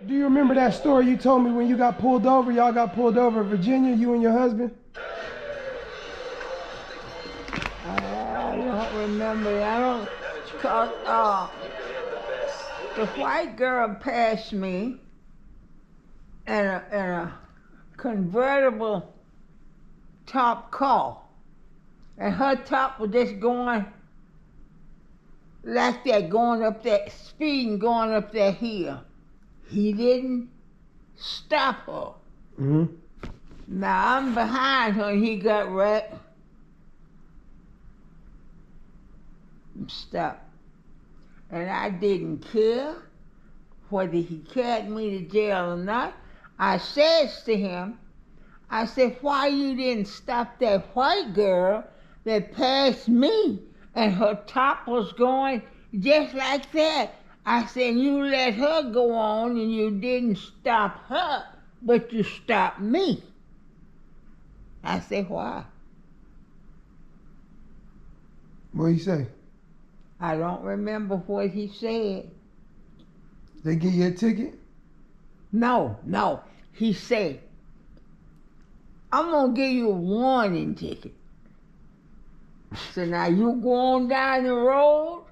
Do you remember that story you told me when you got pulled over? Y'all got pulled over in Virginia, you and your husband? I don't remember. I don't, cause the white girl passed me in a convertible top car, and her top was just going like that, going up that, speeding, going up that hill. He didn't stop her. Mm-hmm. Now I'm behind her, and he got right. Stop. And I didn't care whether he carried me to jail or not. I says to him, I said, why you didn't stop that white girl that passed me and her top was going just like that? I said, you let her go on and you didn't stop her, but you stopped me. I said, why? What'd he say? I don't remember what he said. They give you a ticket? No. He said, I'm going to give you a warning ticket. So now you go on down the road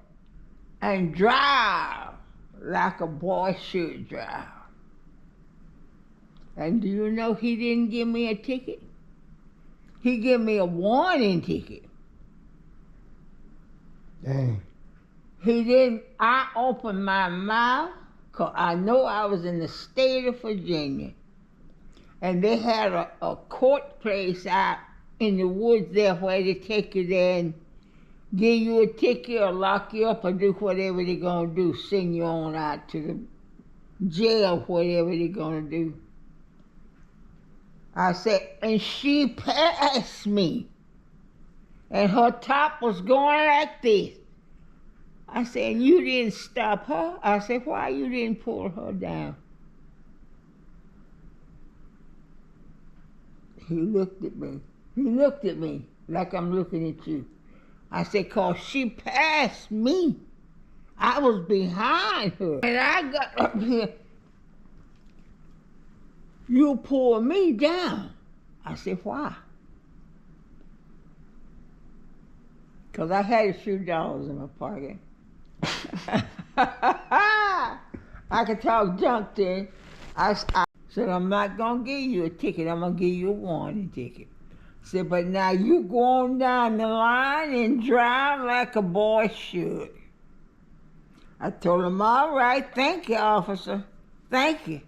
and drive like a boy should drive. And do you know he didn't give me a ticket? He gave me a warning ticket. Dang. He didn't. I opened my mouth because I know I was in the state of Virginia. And they had a court place out in the woods there where they take you there and give you a ticket or lock you up or do whatever they're going to do, send you on out to the jail, whatever they're going to do. I said, and she passed me. And her top was going like this. I said, you didn't stop her? I said, why you didn't pull her down? He looked at me. He looked at me like I'm looking at you. I said, 'cause she passed me. I was behind her. And I got up here. You pulled me down. I said, why? 'Cause I had a few dollars in my pocket. I could talk junk then. I said, I'm not going to give you a ticket. I'm going to give you a warning ticket. I said, but now you go on down the line and drive like a boy should. I told him, all right, thank you, officer. Thank you.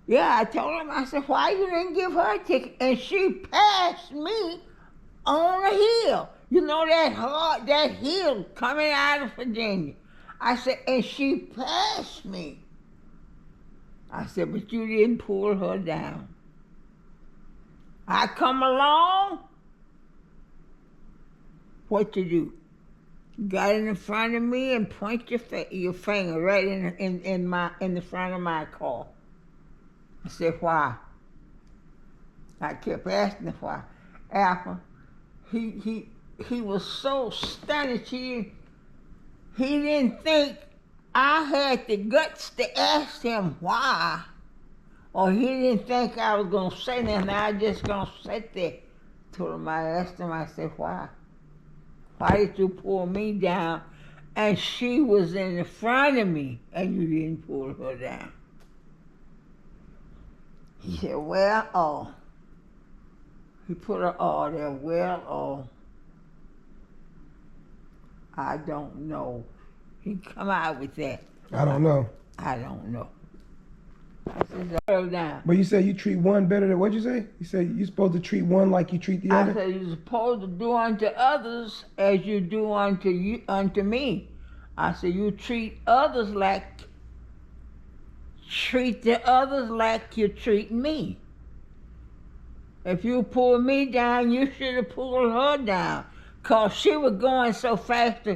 Yeah, I told him, I said, why you didn't give her a ticket? And she passed me on a hill. You know that hill coming out of Virginia. I said, and she passed me. I said, but you didn't pull her down. I come along, what you do? Got in front of me and point your finger right in the front of my car. I said, why? I kept asking why. After he was so stunned, he didn't think I had the guts to ask him why, or he didn't think I was going to say nothing. I was just going to sit there. Told him, I asked him, I said, why? Why did you pull me down? And she was in the front of me, and you didn't pull her down. He said, well, he put an "oh" there, well, I don't know. He come out with that. I don't know. I don't know. I said, "Settle down." But you said you treat one better than, what'd you say? You said you're supposed to treat one like you treat the other? I said, you're supposed to do unto others as you do unto me. I said, you treat the others like you treat me. If you pull me down, you should have pulled her down. 'Cause she was going so fast.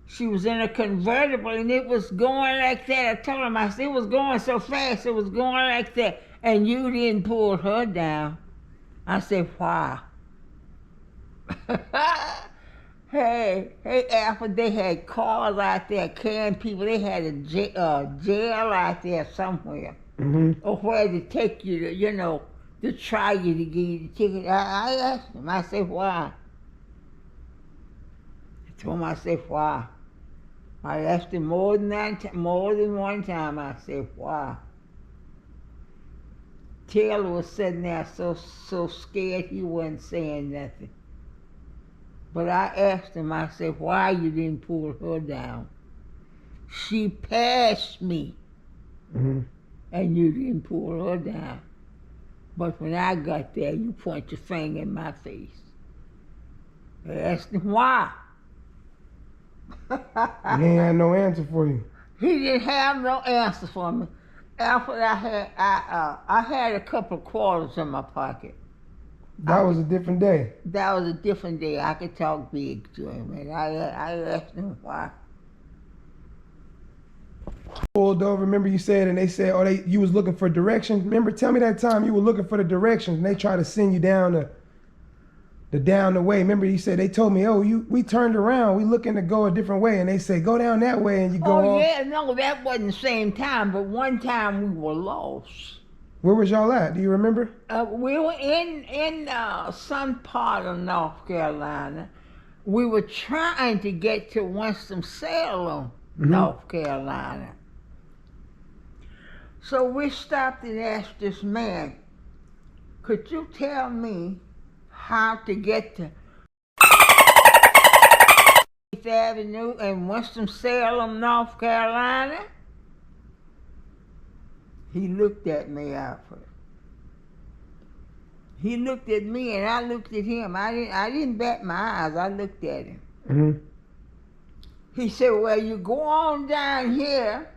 She was in a convertible and it was going like that. I told him, I said, it was going so fast, it was going like that. And you didn't pull her down. I said, why? Hey, after they had cars out there carrying people, they had a jail out there somewhere, or where to take you to, to try you to give you the ticket. I asked him, I said, why? I told him, I said, why? I asked him more than one time, I said, why? Taylor was sitting there so scared he wasn't saying nothing. But I asked him, I said, why you didn't pull her down? She passed me, and you didn't pull her down. But when I got there, you point your finger in my face. I asked him why. He ain't had no answer for you. He didn't have no answer for me. After I had a couple of quarters in my pocket. That was a different day. That was a different day. I could talk big to him, and I asked him why. Pulled over. Remember you said, and they said, oh, you was looking for directions. Remember, tell me that time you were looking for the directions, and they tried to send you down the way. Remember, you said they told me, we turned around, we looking to go a different way, and they say go down that way, and you go. Oh yeah, no, that wasn't the same time, but one time we were lost. Where was y'all at? Do you remember? We were in some part of North Carolina. We were trying to get to Winston-Salem, North Carolina. So we stopped and asked this man, could you tell me how to get to 8th Avenue in Winston-Salem, North Carolina? He looked at me, Alfred. He looked at me and I looked at him. I didn't bat my eyes. I looked at him. He said, well, you go on down here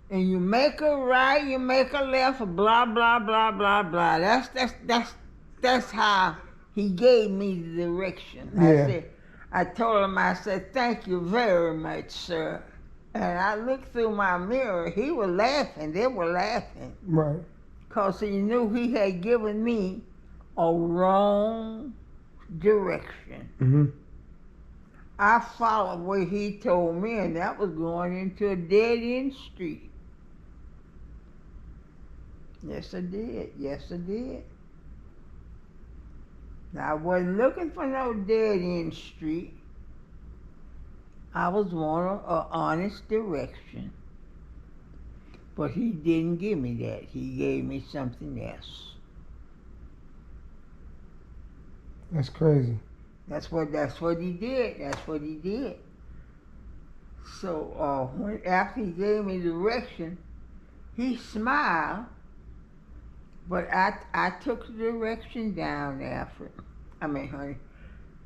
and you make a right, you make a left, blah, blah, blah, blah, blah. That's how he gave me the direction. Yeah. I told him, I said, thank you very much, sir. And I looked through my mirror. He was laughing. They were laughing. Right. Because he knew he had given me a wrong direction. I followed where he told me, and that was going into a dead-end street. Yes, I did. Yes, I did. Now, I wasn't looking for no dead-end street. I was wanting an honest direction. But he didn't give me that. He gave me something else. That's crazy. That's what he did. That's what he did. So after he gave me direction, he smiled, but I took the direction down honey,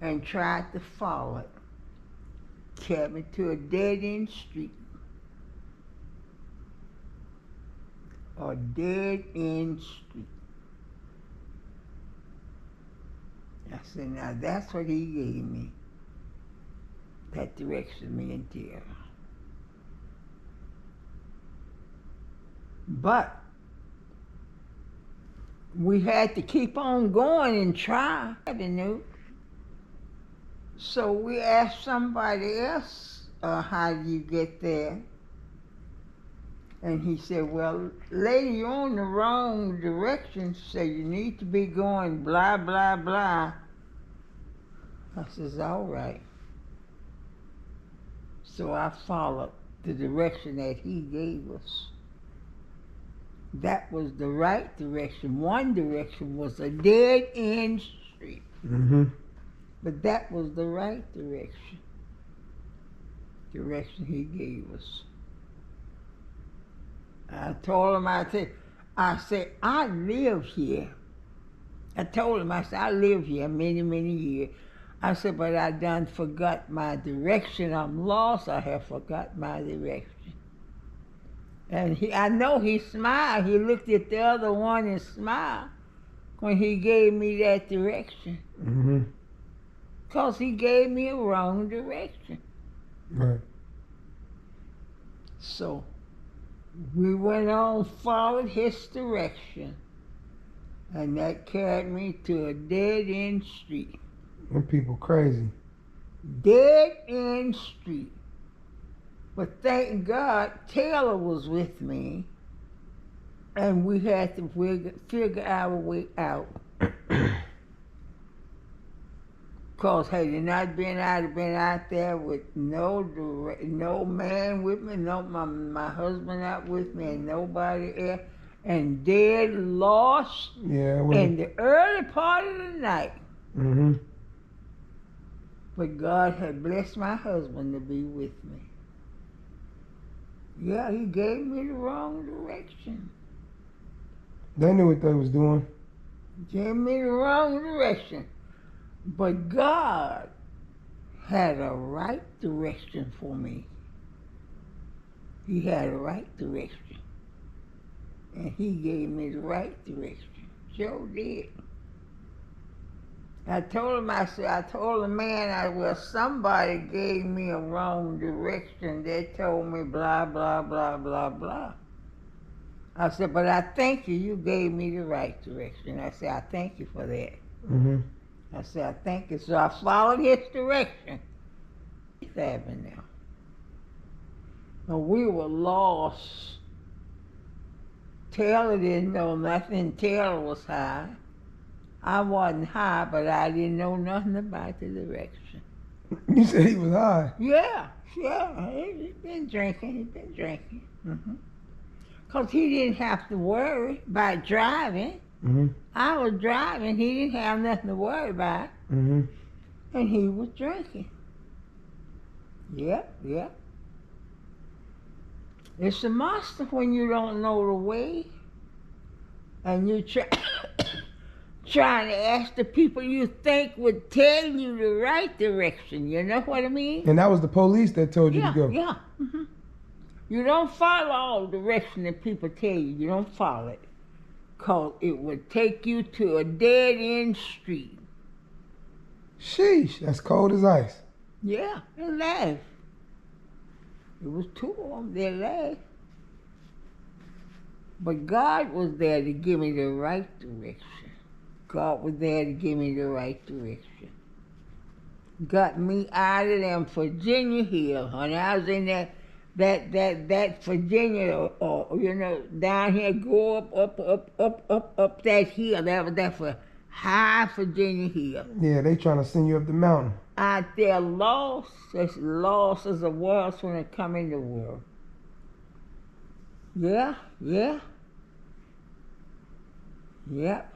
and tried to follow it. Kept me to a dead-end street. A dead-end street. I said, now that's what he gave me. That direction, me and Taylor. But we had to keep on going and try, So we asked somebody else, how do you get there? And he said, well, lady, you're on the wrong direction, so you need to be going blah, blah, blah. I says, all right. So I followed the direction that he gave us. That was the right direction. One direction was a dead-end street. But that was the right direction. Direction he gave us. I told him, I said, I live here. I told him, I said, I live here many, many years. I said, but I done forgot my direction. I'm lost. I have forgot my direction. And I know he smiled. He looked at the other one and smiled when he gave me that direction. Because he gave me a wrong direction. Right. So we went on, followed his direction, and that carried me to a dead-end street. Them people crazy. dead end street. But thank God Taylor was with me, and we had to figure our way out. Because had it not been, I'd have been out there with no man with me, no my husband out with me, and nobody else, and dead lost in the early part of the night. Mm-hmm. But God had blessed my husband to be with me. Yeah, he gave me the wrong direction. They knew what they was doing. Gave me the wrong direction. But God had a right direction for me. He had a right direction. And he gave me the right direction. Sure did. I told the man, well, somebody gave me a wrong direction. They told me blah, blah, blah, blah, blah. I said, but I thank you. You gave me the right direction. I said, I thank you for that. Mm-hmm. I said, I thank you. So I followed his direction. It's happening now. But we were lost. Taylor didn't know nothing. Taylor was high. I wasn't high, but I didn't know nothing about the direction. You said he was high. Yeah. He's been drinking. Mm-hmm. Because he didn't have to worry about driving. Mm-hmm. I was driving. He didn't have nothing to worry about. Mm-hmm. And he was drinking. Yep. It's a monster when you don't know the way. And you trying to ask the people you think would tell you the right direction. You know what I mean? And that was the police that told you to go. Yeah. Mm-hmm. You don't follow all the direction that people tell you. You don't follow it. Because it would take you to a dead-end street. Sheesh, that's cold as ice. Yeah, they laughed. It was two of them. They laughed. But God was there to give me the right direction. God was there to give me the right direction. Got me out of them Virginia Hill, honey. I was in that Virginia, down here, go up that hill. That was that for high Virginia Hill. Yeah, they trying to send you up the mountain. Out there, lost as a world when it come in the world. Yeah. Yep.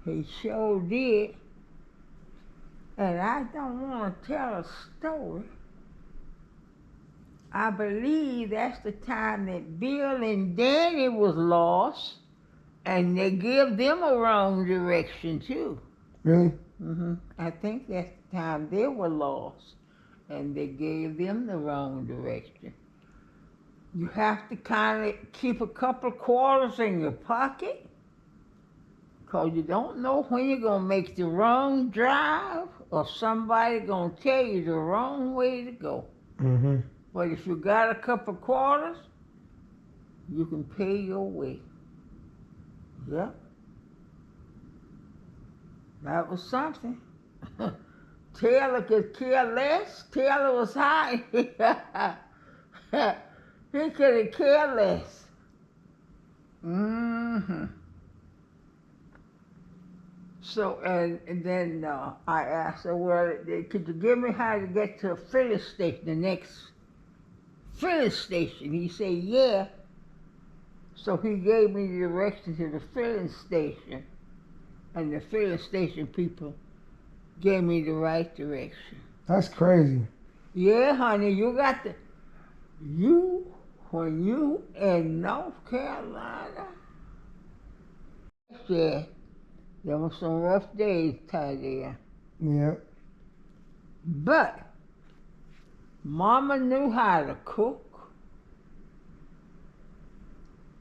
He sure did. And I don't want to tell a story. I believe that's the time that Bill and Danny was lost, and they give them a wrong direction too. Really? Mm-hmm. I think that's the time they were lost, and they gave them the wrong direction. You have to kind of keep a couple of quarters in your pocket, because you don't know when you're going to make the wrong drive or somebody going to tell you the wrong way to go. Mm-hmm. But if you got a couple of quarters, you can pay your way. Yep. That was something. Taylor could care less. Taylor was high. He could have cared less. Mm-hmm. So, and then I asked her, well, could you give me how to get to a filling station, the next filling station? He said, yeah. So he gave me the direction to the filling station, and the filling station people gave me the right direction. That's crazy. Yeah, honey, when you in North Carolina, yeah, there were some rough days out there. Yeah. But Mama knew how to cook,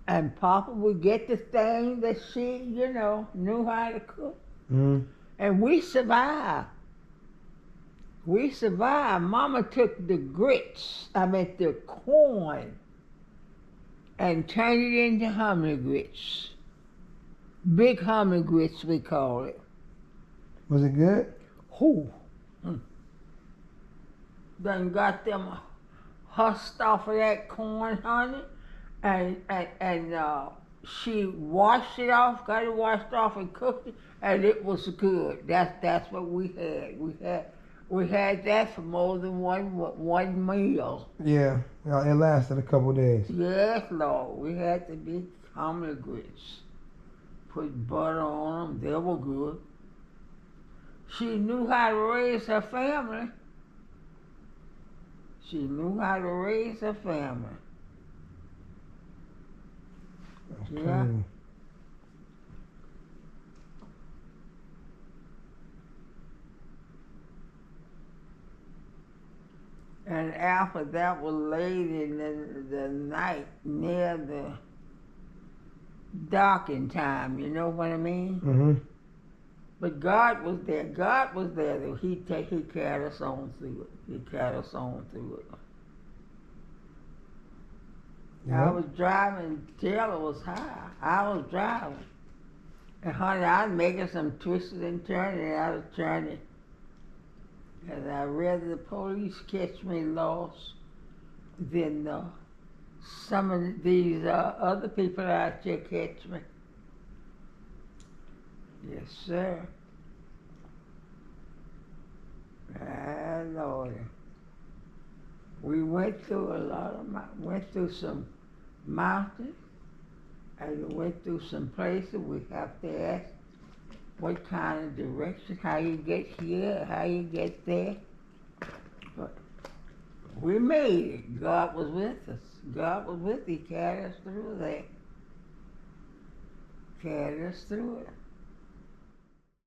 and Papa would get the thing that she, knew how to cook. Mm-hmm. And we survived. Mama took the corn, and turned it into hominy grits. Big hominy grits, we call it. Was it good? Who? Done got them husked off of that corn, honey, and she washed it off, got it washed off and cooked it, and it was good. That's what we had. We had that for more than one meal. Yeah. It lasted a couple days. Yes, Lord. We had the big comely grits. Put butter on them. They were good. She knew how to raise her family. She knew how to raise her family. Okay. Yeah. And after that was late in the night near the darking time, you know what I mean? Mm-hmm. But God was there. God was there. He carried us on through it. He carried us on through it. Yep. I was driving till it was high. I was driving. And honey, I was making some twists and turns, and I was turning. And I'd rather the police catch me lost than some of these other people out there catch me. Yes, sir. Ah, Lord. We went through went through some mountains, and we went through some places we have to ask what kind of direction, how you get here, how you get there. But we made it. God was with us. God was with us. He carried us through that. Carried us through it.